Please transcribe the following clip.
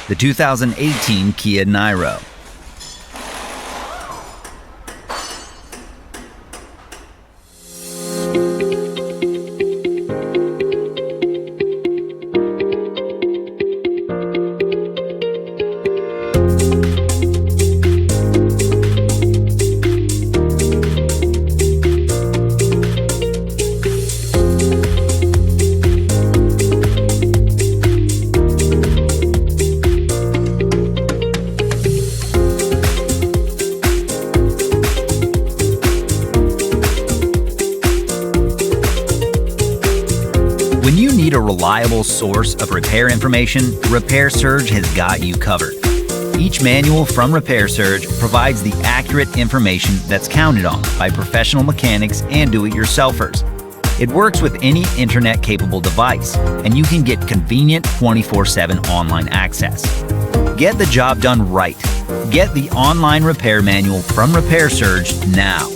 the 2018 Kia Niro. When you need a reliable source of repair information, Repair Surge has got you covered. Each manual from Repair Surge provides the accurate information that's counted on by professional mechanics and do-it-yourselfers. It works with any internet-capable device, and you can get convenient 24/7 online access. Get the job done right. Get the online repair manual from Repair Surge now.